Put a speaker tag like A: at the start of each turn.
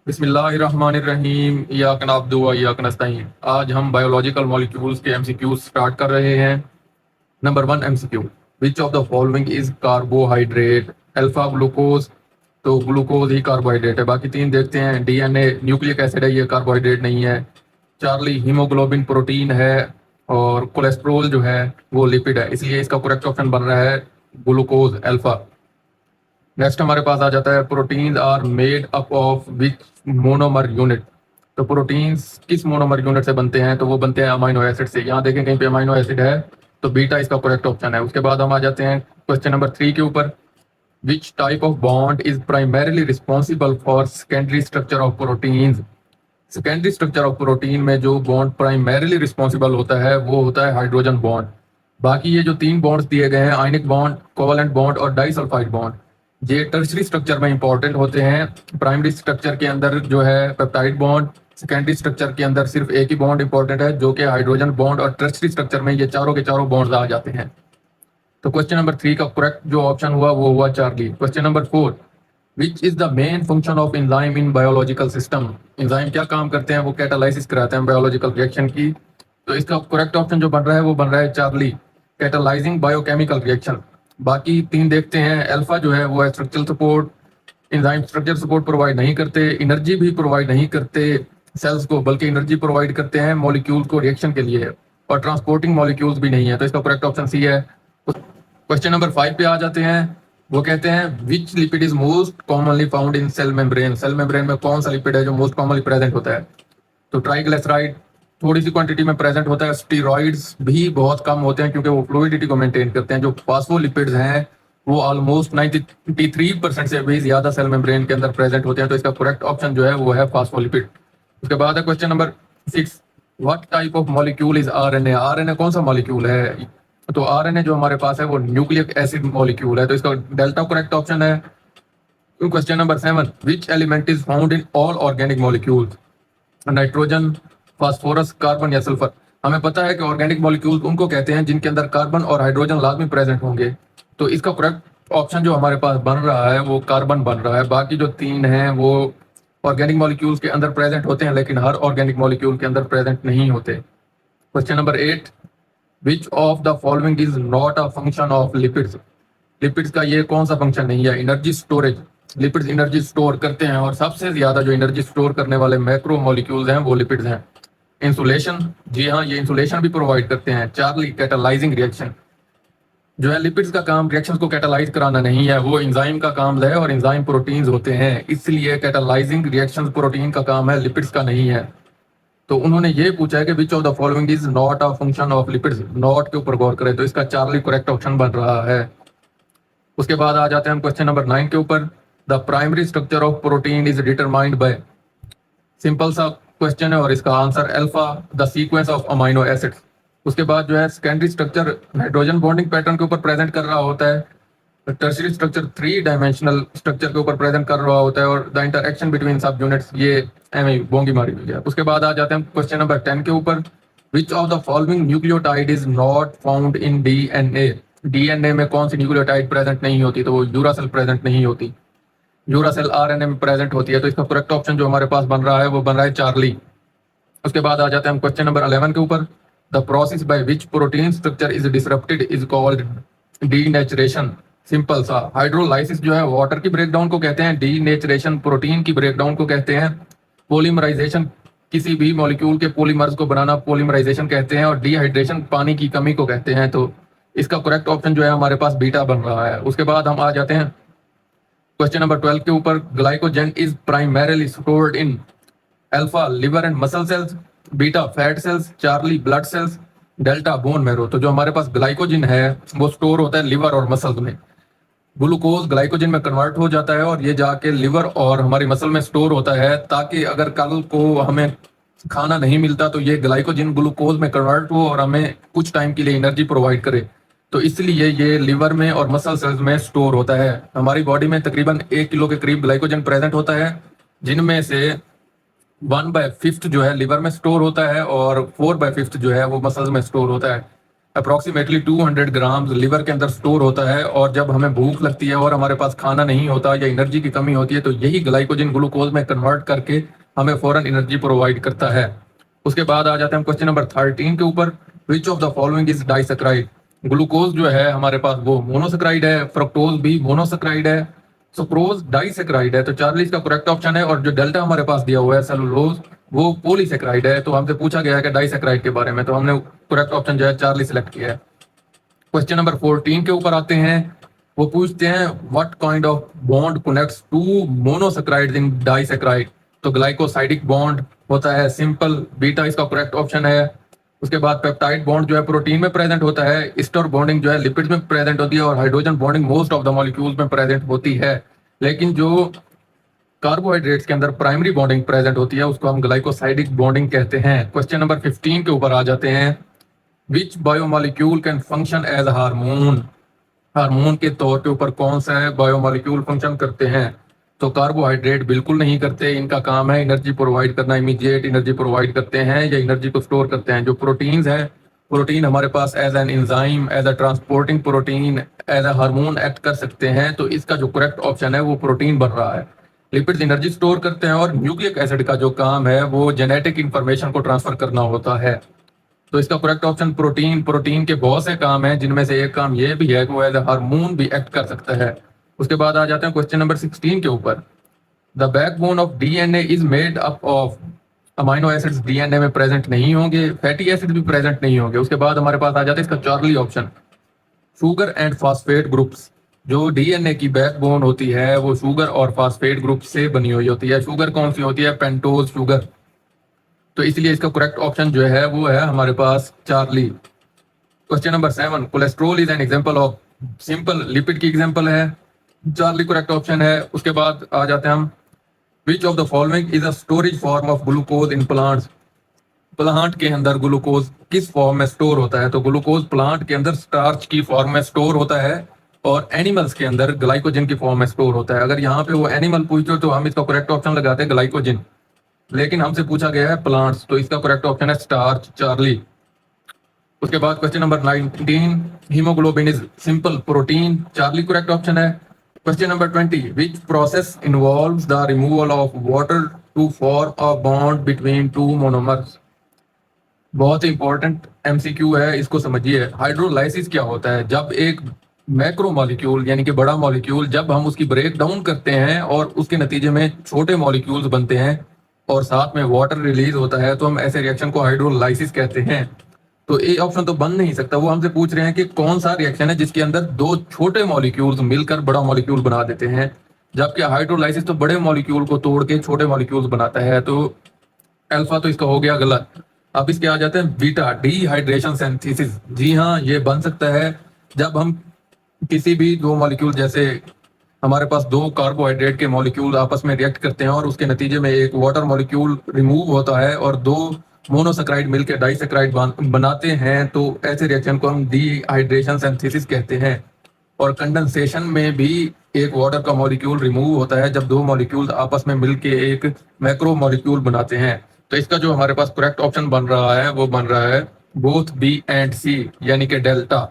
A: बिस्मिल्लाहिर्रहमानिर्रहीम इय्याक नअब्दु व इय्याक नस्तईन। आज हम बायोलॉजिकल मॉलिक्यूल्स के एमसीक्यूज स्टार्ट कर रहे हैं। Number 1 MCQ, which of the following is carbohydrate? Alpha glucose, तो ग्लूकोज ही कार्बोहाइड्रेट है। बाकी तीन देखते हैं। डीएनए न्यूक्लिक एसिड है, ये कार्बोहाइड्रेट नहीं है। चार्ली हीमोग्लोबिन प्रोटीन है। और कोलेस्ट्रोल जो है वो लिपिड है, इसलिए इसका करेक्ट ऑप्शन बन रहा है ग्लूकोज अल्फा। नेक्स्ट हमारे पास आ जाता है, proteins are made up of which monomer unit? तो प्रोटीन्स किस मोनोमर यूनिट से बनते हैं? तो वो बनते हैं अमाइनो एसिड से। यहाँ देखें कहीं पे अमाइनो एसिड है तो बीटा इसका करेक्ट ऑप्शन है। उसके बाद हम आ जाते हैं क्वेश्चन नंबर 3 के ऊपर। Which type of bond is primarily responsible for secondary structure of proteins? Secondary structure of protein में जो बॉन्ड प्राइमरीली रिस्पॉन्सिबल होता है वो होता है हाइड्रोजन बॉन्ड। बाकी ये जो तीन बॉन्ड्स दिए गए हैं, आयनिक बॉन्ड, कोवलेंट बॉन्ड और डाइसल्फाइड बॉन्ड, ये टर्शरी स्ट्रक्चर में इंपॉर्टेंट होते हैं। प्राइमरी स्ट्रक्चर के अंदर जो है पेप्टाइड बॉन्ड, सेकेंडरी स्ट्रक्चर के अंदर सिर्फ एक ही बॉन्ड इंपॉर्टेंट है जो कि हाइड्रोजन बॉन्ड, और टर्शरी स्ट्रक्चर में ये चारों के चारों बॉन्ड्स आ जाते हैं। तो क्वेश्चन नंबर 3 का करेक्ट जो ऑप्शन हुआ वो हुआ Charlie. Question number 4, which is the main function of enzyme in biological system? Enzyme क्या काम करते हैं? वो कैटालाइसिस कराते हैं बायोलॉजिकल रिएक्शन की। तो इसका करेक्ट ऑप्शन जो बन रहा है वो बन रहा है चार्ली, कैटालाइजिंग बायोकेमिकल रिएक्शन। बाकी तीन देखते हैं। अल्फा जो है वो है structural support, enzyme structure support provide नहीं करते, एनर्जी भी प्रोवाइड नहीं करते सेल्स को, बल्कि एनर्जी प्रोवाइड करते हैं मॉलिक्यूल्स को रिएक्शन के लिए, और ट्रांसपोर्टिंग मॉलिक्यूल्स भी नहीं है। तो इसका करेक्ट ऑप्शन सी है। क्वेश्चन नंबर 5 पे आ जाते हैं। वो कहते हैं which lipid is most commonly found in cell membrane? Cell membrane में कौन सा लिपिड है जो मोस्ट कॉमनली प्रेजेंट होता है? तो ट्राइग्लिसराइड थोड़ी सी क्वांटिटी में प्रेजेंट होता है। स्टीरॉइड्स भी बहुत कम होते हैं क्योंकि वो फ्लूइडिटी को मेंटेन करते हैं। जो फास्फोलिपिड्स हैं वो ऑलमोस्ट 93% से भी ज्यादा सेल मेम्ब्रेन के अंदर प्रेजेंट होते हैं। तो इसका करेक्ट ऑप्शन जो है वो है फास्फोलिपिड। उसके बाद है question number 6, what type of molecule is RNA? RNA कौन सा मॉलिक्यूल है? तो आरएनए जो हमारे पास है वो न्यूक्लिक एसिड मॉलिक्यूल है। तो इसका डेल्टा करेक्ट ऑप्शन है। Question number 7, which element is found in all organic molecules? Nitrogen, phosphorus, carbon या सल्फर? हमें पता है कि ऑर्गेनिक मॉलिक्यूल्स उनको कहते हैं जिनके अंदर कार्बन और हाइड्रोजन लाजमी प्रेजेंट होंगे। तो इसका करेक्ट ऑप्शन जो हमारे पास बन रहा है वो कार्बन बन रहा है। बाकी जो तीन हैं वो ऑर्गेनिक मॉलिक्यूल्स के अंदर प्रेजेंट होते हैं, लेकिन हर ऑर्गेनिक मॉलिक्यूल के अंदर प्रेजेंट नहीं होते। Question number 8, which of the following is not a function of lipids? Lipids का ये कौन सा फंक्शन नहीं है? Energy storage. Lipids energy store करते हैं, और सबसे ज्यादा जो एनर्जी स्टोर करने वाले मैक्रो मॉलिक्यूल्स हैं वो लिपिड्स हैं। इंसुलेशन, जी हाँ, ये इंसुलेशन भी प्रोवाइड करते हैं। Charlie, catalysing reaction. जो है लिपिड्स का काम रिएक्शंस को कैटालाइज कराना नहीं है, वो एंजाइम का काम है, और एंजाइम प्रोटीन्स होते हैं, इसलिए कैटालाइजिंग रिएक्शंस प्रोटीन का काम है, लिपिड्स का नहीं है। तो उन्होंने ये पूछा है कि विच of the following is not a function of lipids? Not के ऊपर गौर करें, तो इसका चार्ली करेक्ट ऑप्शन बन रहा है। उसके बाद आ जाते हैं हम क्वेश्चन नंबर 9 के ऊपर। The primary structure of protein is determined by? Simple सा क्वेश्चन है और इसका answer alpha, the sequence of amino acids. उसके बाद जो है secondary structure hydrogen bonding pattern के ऊपर प्रेजेंट कर रहा होता है। टर्शियरी स्ट्रक्चर 3 डायमेंशनल स्ट्रक्चर के ऊपर प्रेजेंट कर रहा होता है, और द इंटरेक्शन बिटवीन सब यूनिट्स, ये एम बोंगी मारी हुई है। उसके बाद आ जाते हैं क्वेश्चन नंबर 10 के ऊपर। विच of the following nucleotide is not found in DNA? DNA में कौन सी न्यूक्लियोटाइड प्रेजेंट नहीं होती? तो वो यूरासिल प्रेजेंट नहीं होती। यूरासिल आरएनए में प्रेजेंट होती है। तो इसका करेक्ट ऑप्शन जो हमारे पास बन रहा है वो बन रहा है चार्ली। उसके बाद आ जाते हैं हम क्वेश्चन नंबर 11 के ऊपर। The process by which protein structure is disrupted is called denaturation. Simple सा, हाइड्रोलाइसिस जो है वाटर की ब्रेकडाउन को कहते हैं, डीनेचरेशन प्रोटीन की ब्रेकडाउन को कहते हैं, पोलीमराइजेशन किसी भी मॉलिक्यूल के पॉलीमर्स को बनाना पोलीमराइजेशन कहते हैं, और डिहाइड्रेशन पानी की कमी को कहते हैं। तो इसका करेक्ट ऑप्शन जो है हमारे पास बीटा बन रहा है। उसके बाद हम आ जाते हैं क्वेश्चन नंबर 12 के ऊपर। Glycogen is primarily stored in? Alpha, liver and muscle cells, beta, fat cells, Charlie, blood cells, delta, bone marrow. तो जो हमारे पास ग्लाइकोजन है वो स्टोर होता है लिवर और मसल्स में। ग्लूकोज ग्लाइकोजन में कन्वर्ट हो जाता है और ये जाके लिवर और हमारी मसल में स्टोर होता है, ताकि अगर कल को हमें खाना नहीं मिलता तो ये ग्लाइकोजन ग्लूकोज में कन्वर्ट हो और हमें कुछ टाइम के लिए एनर्जी प्रोवाइड करे। तो इसलिए ये लिवर में और मसल सेल्स में स्टोर होता है। हमारी बॉडी में तकरीबन 1 किलो के करीब ग्लाइकोजन प्रेजेंट होता है, जिनमें से 1/5 जो है लिवर में स्टोर होता है और 4/5 जो है वो मसल्स में स्टोर होता है। अप्रॉक्सीमेटली 200 ग्राम लिवर के अंदर स्टोर होता है, और जब हमें भूख लगती है और हमारे पास खाना नहीं होता या एनर्जी की कमी होती है तो यही ग्लाइकोजन ग्लूकोज में कन्वर्ट करके हमें फौरन एनर्जी प्रोवाइड करता है। उसके बाद आ जाते हैं हम क्वेश्चन नंबर 13 के ऊपर। विच of the following is disaccharide? Glucose जो है हमारे पास वो मोनोसेक्राइड है, फ्रक्टोज भी मोनोसेक्राइड है, सुक्रोज डाइसेक्राइड है, तो चार्ली इसका करेक्ट ऑप्शन है। और जो डेल्टा हमारे पास दिया हुआ है सेलुलोज वो पॉलीसेक्राइड है। तो हमसे पूछा गया है कि डाइसेक्राइड के बारे में, तो हमने करेक्ट ऑप्शन जो है चार्ली सिलेक्ट किया है। क्वेश्चन नंबर 14 के ऊपर आते हैं। वो पूछते हैं what kind of bond connects to monosaccharide in disaccharide? तो ग्लाइकोसाइडिक बॉन्ड होता है सिंपल, बीटा इसका करेक्ट ऑप्शन है। उसके बाद पेप्टाइड बॉन्ड जो है प्रोटीन में प्रेजेंट होता है, स्टर बॉन्डिंग जो है लिपिड में प्रेजेंट होती है, और hydrogen bonding most of the molecules में प्रेजेंट होती है। लेकिन जो कार्बोहाइड्रेट्स के अंदर प्राइमरी बॉन्डिंग प्रेजेंट होती है उसको हम ग्लाइकोसाइडिक बॉन्डिंग कहते हैं। क्वेश्चन नंबर 15 के ऊपर आ जाते हैं। Which biomolecule can function as hormone? Hormone के तौर के ऊपर कौन सा है बायोमोलिक्यूल फंक्शन करते हैं? तो कार्बोहाइड्रेट बिल्कुल नहीं करते, इनका काम है एनर्जी प्रोवाइड करना, इमीडिएट एनर्जी प्रोवाइड करते हैं या एनर्जी को स्टोर करते हैं। जो प्रोटीन्स है, प्रोटीन हमारे पास as an enzyme, as a transporting protein, as a hormone act कर सकते हैं। तो इसका जो करेक्ट ऑप्शन है वो प्रोटीन बन रहा है। लिपिड्स एनर्जी स्टोर करते हैं, और न्यूक्लिक एसिड का जो काम है वो जेनेटिक इंफॉर्मेशन को ट्रांसफर करना होता है। तो इसका करेक्ट ऑप्शन प्रोटीन। प्रोटीन के बहुत से काम हैं जिनमें से एक काम ये भी है कि वो एज ए हार्मोन भी एक्ट कर सकता है। उसके बाद आ जाते हैं क्वेश्चन नंबर 16 के ऊपर। The backbone of DNA is made up of? Amino acids DNA में प्रेजेंट नहीं होंगे, फैटी एसिड भी प्रेजेंट नहीं होंगे। उसके बाद हमारे पास आ जाता है इसका Charlie option, sugar and phosphate groups. जो डीएनए की बैकबोन होती है वो शुगर और फास्फेट ग्रुप से बनी हुई होती है। शुगर कौन सी होती है? Pentose sugar. तो इसलिए इसका करेक्ट ऑप्शन जो है वो है हमारे पास Charlie. Question number 7, cholesterol is an example of? Simple lipid की एग्जांपल है, चार्ली करेक्ट ऑप्शन है। उसके बाद आ जाते हैं हम, which of the following is a storage form of glucose in plants? Plant के अंदर ग्लूकोज किस फॉर्म में स्टोर होता है? तो ग्लूकोज प्लांट के अंदर स्टार्च की फॉर्म में स्टोर होता है, और एनिमल्स के अंदर ग्लाइकोजन की फॉर्म में स्टोर होता है। अगर यहाँ पे वो एनिमल पूछो तो हम इसका करेक्ट ऑप्शन लगाते हैं ग्लाइकोजन, लेकिन हमसे पूछा गया है प्लांट्स, तो इसका करेक्ट ऑप्शन है स्टार्च, चार्ली। उसके बाद question number 19, haemoglobin is simple protein, Charlie correct option है। Question number 20, which process involves the removal of water to form a bond between two monomers? बहुत ही इंपॉर्टेंट एमसीक्यू है, इसको समझिए। Hydrolysis क्या होता है? जब एक मैक्रो मॉलिक्यूल यानी कि बड़ा मॉलिक्यूल जब हम उसकी ब्रेक डाउन करते हैं और उसके नतीजे में छोटे मॉलिक्यूल्स बनते हैं और साथ में वाटर रिलीज होता है, तो हम ऐसे रिएक्शन को हाइड्रोलाइसिस कहते हैं। तो ए ऑप्शन तो बन नहीं सकता। वो हमसे पूछ रहे हैं कि कौन सा रिएक्शन है जिसके अंदर दो छोटे मॉलिक्यूल्स मिलकर बड़ा मॉलिक्यूल बना देते हैं, जबकि हाइड्रोलाइसिस तो बड़े मॉलिक्यूल को तोड़ के छोटे मॉलिक्यूल्स बनाता है। तो अल्फा तो इसका हो गया गलत। अब इसके आ जाते हैं बीटा, डिहाइड्रेशन सिंथेसिस। जी हाँ, ये बन सकता है जब हम किसी भी दो मॉलिक्यूल, जैसे हमारे पास दो कार्बोहाइड्रेट के मॉलिक्यूल आपस में रिएक्ट करते हैं और उसके नतीजे में एक वाटर मॉलिक्यूल रिमूव होता है और दो मोनोसेक्राइड मिलकर डाइसेक्राइड बनाते हैं, तो ऐसे रिएक्शन को हम डिहाइड्रेशन सिंथेसिस कहते हैं। और कंडेंसेशन में भी एक वाटर का मॉलिक्यूल रिमूव होता है जब दो मॉलिक्यूल आपस में मिलके एक मैक्रो मॉलिक्यूल बनाते हैं। तो इसका जो हमारे पास करेक्ट ऑप्शन बन रहा है वो बन रहा है बोथ बी एंड सी, यानी कि डेल्टा।